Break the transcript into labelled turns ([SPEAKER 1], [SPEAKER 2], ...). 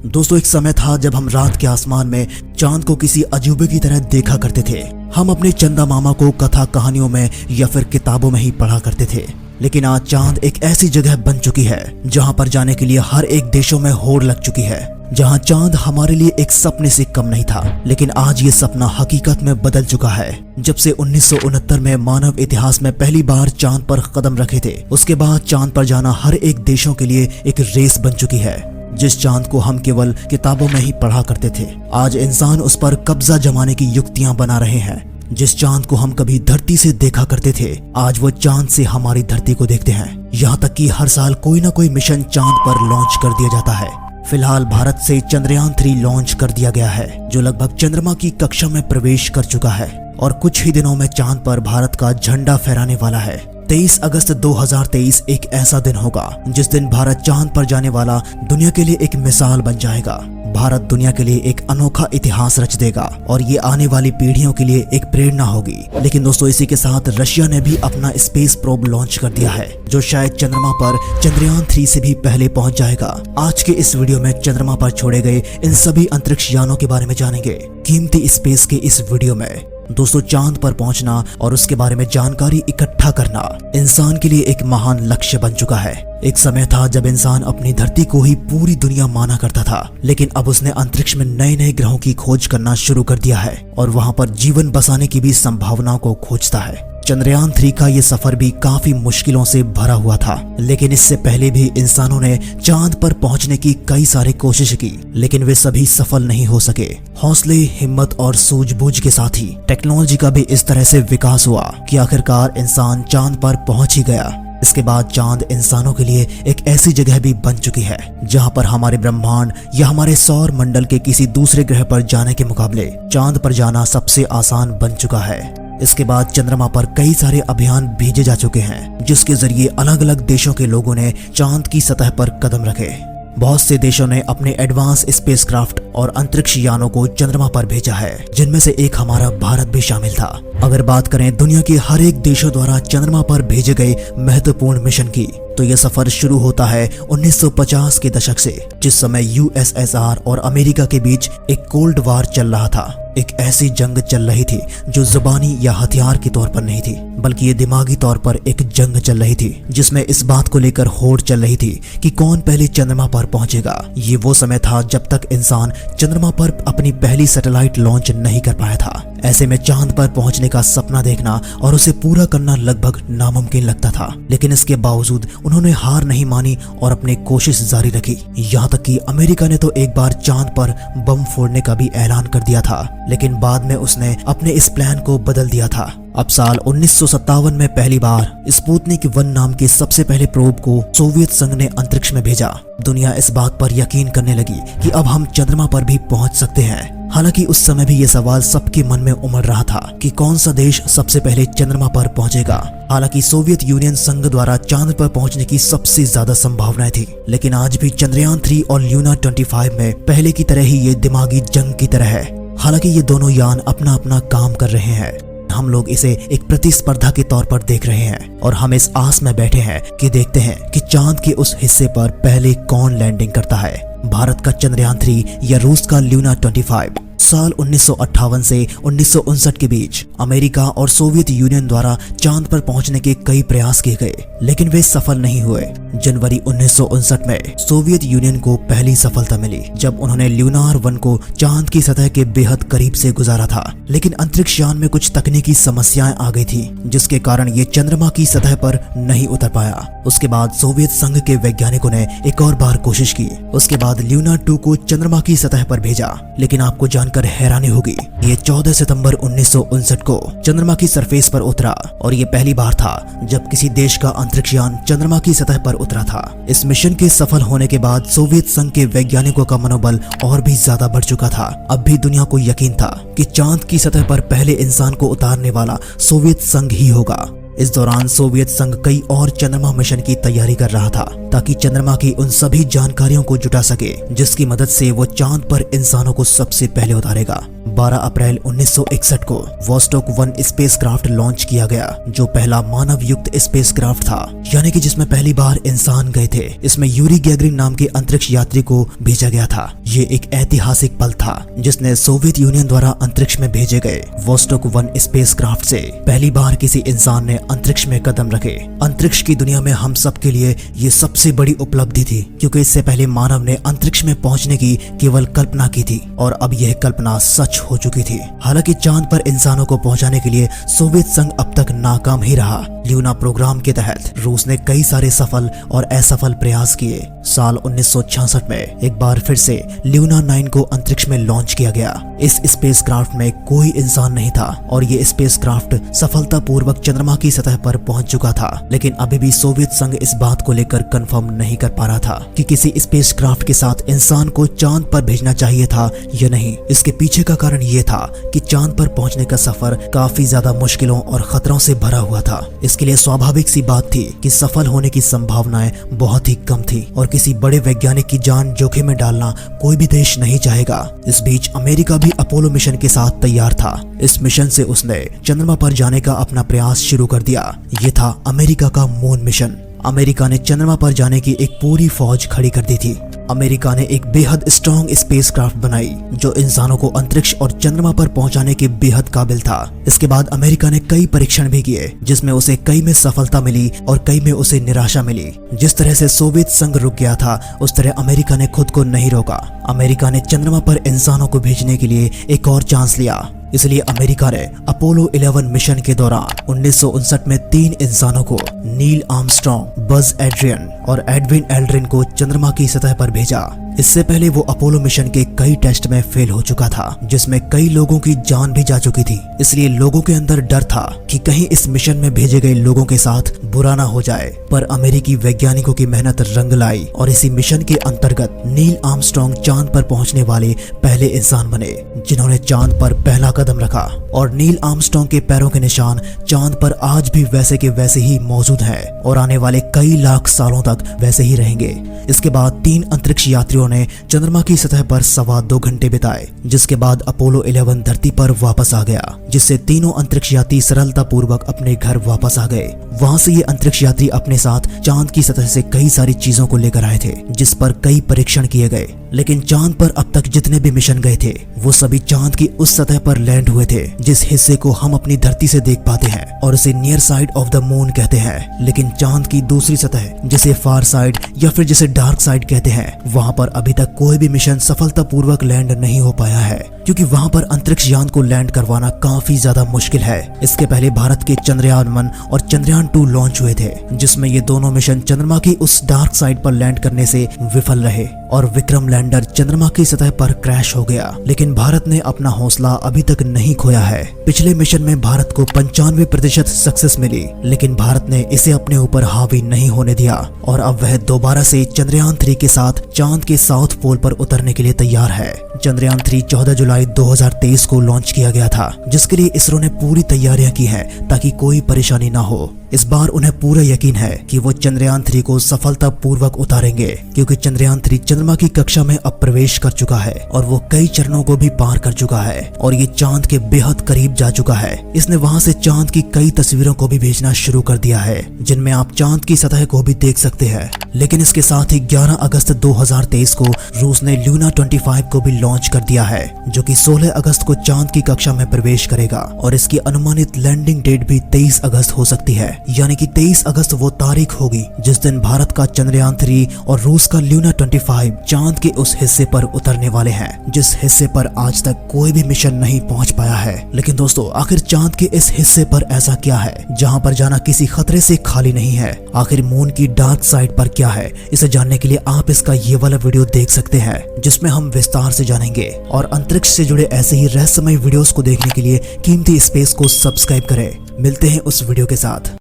[SPEAKER 1] दोस्तों, एक समय था जब हम रात के आसमान में चांद को किसी अजूबे की तरह देखा करते थे। हम अपने चंदा मामा को कथा कहानियों में या फिर किताबों में ही पढ़ा करते थे। लेकिन आज चांद एक ऐसी जगह बन चुकी है जहां पर जाने के लिए हर एक देशों में होड़ लग चुकी है। जहां चांद हमारे लिए एक सपने से कम नहीं था, लेकिन आज ये सपना हकीकत में बदल चुका है। जब से 1969 में मानव इतिहास में पहली बार चांद पर कदम रखे थे, उसके बाद चांद पर जाना हर एक देशों के लिए एक रेस बन चुकी है। जिस चांद को हम केवल किताबों में ही पढ़ा करते थे, आज इंसान उस पर कब्जा जमाने की युक्तियां बना रहे हैं। जिस चांद को हम कभी धरती से देखा करते थे, आज वो चांद से हमारी धरती को देखते हैं। यहाँ तक कि हर साल कोई ना कोई मिशन चांद पर लॉन्च कर दिया जाता है। फिलहाल भारत से चंद्रयान 3 लॉन्च कर दिया गया है, जो लगभग चंद्रमा की कक्षा में प्रवेश कर चुका है और कुछ ही दिनों में चांद पर भारत का झंडा फहराने वाला है। 23 अगस्त 2023 एक ऐसा दिन होगा जिस दिन भारत चांद पर जाने वाला दुनिया के लिए एक मिसाल बन जाएगा। भारत दुनिया के लिए एक अनोखा इतिहास रच देगा और ये आने वाली पीढ़ियों के लिए एक प्रेरणा होगी। लेकिन दोस्तों, इसी के साथ रशिया ने भी अपना स्पेस प्रोब लॉन्च कर दिया है, जो शायद चंद्रमा पर चंद्रयान 3 से भी पहले पहुंच जाएगा। आज के इस वीडियो में चंद्रमा पर छोड़े गए इन सभी अंतरिक्ष यानों के बारे में जानेंगे। कीमती स्पेस के इस वीडियो में दोस्तों, चांद पर पहुंचना और उसके बारे में जानकारी इकट्ठा करना इंसान के लिए एक महान लक्ष्य बन चुका है। एक समय था जब इंसान अपनी धरती को ही पूरी दुनिया माना करता था, लेकिन अब उसने अंतरिक्ष में नए नए ग्रहों की खोज करना शुरू कर दिया है और वहां पर जीवन बसाने की भी संभावनाओं को खोजता है। चंद्रयान 3 का ये सफर भी काफी मुश्किलों से भरा हुआ था, लेकिन इससे पहले भी इंसानों ने चांद पर पहुंचने की कई सारी कोशिश की, लेकिन वे सभी सफल नहीं हो सके। हौसले, हिम्मत और सूझबूझ के साथ ही टेक्नोलॉजी का भी इस तरह से विकास हुआ कि आखिरकार इंसान चांद पर पहुंच ही गया। इसके बाद चांद इंसानों के लिए एक ऐसी जगह भी बन चुकी है जहां पर हमारे ब्रह्मांड या हमारे सौर मंडल के किसी दूसरे ग्रह पर जाने के मुकाबले चांद पर जाना सबसे आसान बन चुका है। इसके बाद चंद्रमा पर कई सारे अभियान भेजे जा चुके हैं, जिसके जरिए अलग अलग देशों के लोगों ने चांद की सतह पर कदम रखे। बहुत से देशों ने अपने एडवांस स्पेसक्राफ्ट और अंतरिक्ष यानों को चंद्रमा पर भेजा है, जिनमें से एक हमारा भारत भी शामिल था। अगर बात करें दुनिया के हर एक देशों द्वारा चंद्रमा पर भेजे गए महत्वपूर्ण मिशन की, तो यह सफर शुरू होता है 1950 के दशक से, जिस समय यूएसएसआर और अमेरिका के बीच एक कोल्ड वार चल रहा था। एक ऐसी जंग चल रही थी जो जुबानी या हथियार के तौर पर नहीं थी, बल्कि ये दिमागी तौर पर एक जंग चल रही थी, जिसमें इस बात को लेकर होड़ चल रही थी कि कौन पहले चंद्रमा पर पहुंचेगा। ये वो समय था जब तक इंसान चंद्रमा पर अपनी पहली सैटेलाइट लॉन्च नहीं कर पाया था। ऐसे में चांद पर पहुंचने का सपना देखना और उसे पूरा करना लगभग नामुमकिन लगता था, लेकिन इसके बावजूद उन्होंने हार नहीं मानी और अपनी कोशिश जारी रखी। यहाँ तक कि अमेरिका ने तो एक बार चांद पर बम फोड़ने का भी ऐलान कर दिया था, लेकिन बाद में उसने अपने इस प्लान को बदल दिया था। अब साल 1957 में पहली बार स्पुतनिक 1 नाम के सबसे पहले प्रोब को सोवियत संघ ने अंतरिक्ष में भेजा। दुनिया इस बात पर यकीन करने लगी कि अब हम चंद्रमा पर भी पहुंच सकते हैं। हालांकि उस समय भी ये सवाल सबके मन में उमड़ रहा था कि कौन सा देश सबसे पहले चंद्रमा पर पहुंचेगा। हालांकि सोवियत यूनियन संघ द्वारा चांद पर पहुंचने की सबसे ज्यादा संभावनाएं थी, लेकिन आज भी चंद्रयान 3 और ल्यूना 25 में पहले की तरह ही ये दिमागी जंग की तरह है। हालांकि ये दोनों यान अपना अपना काम कर रहे हैं। हम लोग इसे एक प्रतिस्पर्धा के तौर पर देख रहे हैं और हम इस आस में बैठे हैं कि देखते हैं कि चांद के उस हिस्से पर पहले कौन लैंडिंग करता है, भारत का चंद्रयान 3 या रूस का ल्यूना 25। साल 1958 से 1959 के बीच अमेरिका और सोवियत यूनियन द्वारा चांद पर पहुंचने के कई प्रयास किए गए, लेकिन वे सफल नहीं हुए। जनवरी 1959 में सोवियत यूनियन को पहली सफलता मिली जब उन्होंने ल्यूनार 1 को चांद की सतह के बेहद करीब से गुजारा था, लेकिन अंतरिक्ष यान में कुछ तकनीकी समस्याएं आ गई थी, जिसके कारण ये चंद्रमा की सतह पर नहीं उतर पाया। उसके बाद सोवियत संघ के वैज्ञानिकों ने एक और बार कोशिश की। उसके बाद ल्यूना 2 को चंद्रमा की सतह पर भेजा, लेकिन आपको जानकर हैरानी होगी, ये 14 सितंबर 1959 को चंद्रमा की सरफेस पर उतरा और ये पहली बार था जब किसी देश का अंतरिक्ष यान चंद्रमा की सतह पर उतरा था। इस मिशन के सफल होने के बाद सोवियत संघ के वैज्ञानिकों का मनोबल और भी ज्यादा बढ़ चुका था। अब भी दुनिया को यकीन था कि चांद की सतह पर पहले इंसान को उतारने वाला सोवियत संघ ही होगा। इस दौरान सोवियत संघ कई और चंद्रमा मिशन की तैयारी कर रहा था, ताकि चंद्रमा की उन सभी जानकारियों को जुटा सके जिसकी मदद से वो चांद पर इंसानों को सबसे पहले उतारेगा। 12 अप्रैल 1961 को वोस्टोक 1 स्पेसक्राफ्ट लॉन्च किया गया, जो पहला मानव युक्त स्पेसक्राफ्ट था, यानी कि जिसमें पहली बार इंसान गए थे। इसमें यूरी गैगरिन नाम के अंतरिक्ष यात्री को भेजा गया था। ये एक ऐतिहासिक पल था जिसने सोवियत यूनियन द्वारा अंतरिक्ष में भेजे गए वोस्टोक 1 स्पेसक्राफ्ट से पहली बार किसी इंसान ने अंतरिक्ष में कदम रखे। अंतरिक्ष की दुनिया में हम सब के लिए ये सबसे बड़ी उपलब्धि थी, क्योंकि इससे पहले मानव ने अंतरिक्ष में पहुंचने की केवल कल्पना की थी और अब यह कल्पना सच हो चुकी थी। हालांकि चांद पर इंसानों को पहुंचाने के लिए सोवियत संघ अब तक नाकाम ही रहा। ल्यूना प्रोग्राम के तहत रूस ने कई सारे सफल और असफल प्रयास किए। साल 1966 में एक बार फिर से ल्यूना 9 को अंतरिक्ष में लॉन्च किया गया। इस स्पेसक्राफ्ट में कोई इंसान नहीं था और ये स्पेसक्राफ्ट सफलतापूर्वक चंद्रमा की सतह पर पहुंच चुका था, लेकिन अभी भी सोवियत संघ इस बात को लेकर कंफर्म नहीं कर पा रहा था कि किसी स्पेसक्राफ्ट के साथ इंसान को चांद पर भेजना चाहिए था या नहीं। इसके पीछे का कारण ये था कि चांद पर पहुंचने का सफर काफी ज्यादा मुश्किलों और खतरों से भरा हुआ था। इसके लिए स्वाभाविक सी बात थी कि सफल होने की संभावनाएं बहुत ही कम थी और किसी बड़े वैज्ञानिक की जान जोखिम में डालना कोई भी देश नहीं चाहेगा। इस बीच अमेरिका भी अपोलो मिशन के साथ तैयार था। इस मिशन से उसने चंद्रमा पर जाने का अपना प्रयास शुरू कर दिया। ये था अमेरिका का मून मिशन। अमेरिका ने चंद्रमा पर जाने की एक पूरी फौज खड़ी कर दी थी। अमेरिका ने एक बेहद स्ट्रॉन्ग स्पेसक्राफ्ट बनाई जो इंसानों को अंतरिक्ष और चंद्रमा पर पहुंचाने के बेहद काबिल था। इसके बाद अमेरिका ने कई परीक्षण भी किए, जिसमें उसे कई में सफलता मिली और कई में उसे निराशा मिली। जिस तरह से सोवियत संघ रुक गया था, उस तरह अमेरिका ने खुद को नहीं रोका। अमेरिका ने चंद्रमा पर इंसानों को भेजने के लिए एक और चांस लिया। इसलिए अमेरिका ने अपोलो 11 मिशन के दौरान 1959 में 3 इंसानों को, नील आर्मस्ट्रॉन्ग, बज एड्रियन और एडविन एल्ड्रिन को चंद्रमा की सतह पर भेजा। इससे पहले वो अपोलो मिशन के कई टेस्ट में फेल हो चुका था, जिसमें कई लोगों की जान भी जा चुकी थी। इसलिए लोगों के अंदर डर था कि कहीं इस मिशन में भेजे गए लोगों के साथ बुरा ना हो जाए। पर अमेरिकी वैज्ञानिकों की मेहनत रंग लाई और इसी मिशन के अंतर्गत नील आर्मस्ट्रॉन्ग चांद पर पहुंचने वाले पहले इंसान बने जिन्होंने चांद पर पहला कदम रखा। और नील आर्मस्ट्रॉन्ग के पैरों के निशान चांद पर आज भी वैसे के वैसे ही मौजूद हैं और आने वाले कई लाख सालों तक वैसे ही रहेंगे। इसके बाद 3 अंतरिक्ष यात्रियों ने चंद्रमा की सतह पर 2.25 घंटे बिताए, जिसके बाद अपोलो 11 धरती पर वापस आ गया, जिससे तीनों अंतरिक्ष यात्री सरलता पूर्वक अपने घर वापस आ गए। वहां से ये अंतरिक्ष यात्री अपने साथ चांद की सतह से कई सारी चीजों को लेकर आए थे, जिस पर कई परीक्षण किए गए। लेकिन चांद पर अब तक जितने भी मिशन गए थे वो सभी चांद की उस सतह पर लैंड हुए थे जिस हिस्से को हम अपनी धरती से देख पाते हैं और उसे near side of the moon कहते हैं। लेकिन चांद की दूसरी सतह, जिसे फार साइड या फिर जिसे डार्क साइड कहते हैं, वहां पर अभी तक कोई भी मिशन सफलतापूर्वक लैंड नहीं हो पाया है, क्योंकि वहां पर अंतरिक्ष यान को लैंड करवाना काफी ज्यादा मुश्किल है। इसके पहले भारत के चंद्रयान 1 और चंद्रयान 2 लॉन्च हुए थे, जिसमें ये दोनों मिशन चंद्रमा की उस डार्क साइड पर लैंड करने से विफल रहे और विक्रम लैंडर चंद्रमा की सतह पर क्रैश हो गया। लेकिन भारत ने अपना हौसला अभी तक नहीं खोया है। पिछले मिशन में भारत को 95% सक्सेस मिली, लेकिन भारत ने इसे अपने ऊपर हावी नहीं होने दिया और अब वह दोबारा से चंद्रयान 3 के साथ चांद के साउथ पोल पर उतरने के लिए तैयार है। चंद्रयान 3 14 जुलाई 2023 को लॉन्च किया गया था, जिसके लिए इसरो ने पूरी तैयारियां की हैं ताकि कोई परेशानी ना हो। इस बार उन्हें पूरा यकीन है कि वो चंद्रयान 3 को सफलतापूर्वक उतारेंगे, क्योंकि चंद्रयान 3 चंद्रमा की कक्षा में अब प्रवेश कर चुका है और वो कई चरणों को भी पार कर चुका है और ये चांद के बेहद करीब जा चुका है। इसने वहां से चांद की कई तस्वीरों को भी भेजना शुरू कर दिया है, जिनमें आप चांद की सतह को भी देख सकते हैं। लेकिन इसके साथ ही 11 अगस्त 2023 को रूस ने ल्यूना 25 को भी लॉन्च कर दिया है, जो कि 16 अगस्त को चांद की कक्षा में प्रवेश करेगा और इसकी अनुमानित लैंडिंग डेट भी 23 अगस्त हो सकती है। यानी कि 23 अगस्त वो तारीख होगी जिस दिन भारत का चंद्रयान 3 और रूस का ल्यूना 25 चांद के उस हिस्से पर उतरने वाले हैं जिस हिस्से पर आज तक कोई भी मिशन नहीं पहुंच पाया है। लेकिन दोस्तों, आखिर चांद के इस हिस्से पर ऐसा क्या है जहां पर जाना किसी खतरे से खाली नहीं है? आखिर मून की डार्क साइड पर क्या है? इसे जानने के लिए आप इसका ये वाला वीडियो देख सकते हैं, जिसमें हम विस्तार से जानेंगे। और अंतरिक्ष से जुड़े ऐसे ही रहस्यमय वीडियोस को देखने के लिए कीमती स्पेस को सब्सक्राइब करें। मिलते हैं उस वीडियो के साथ।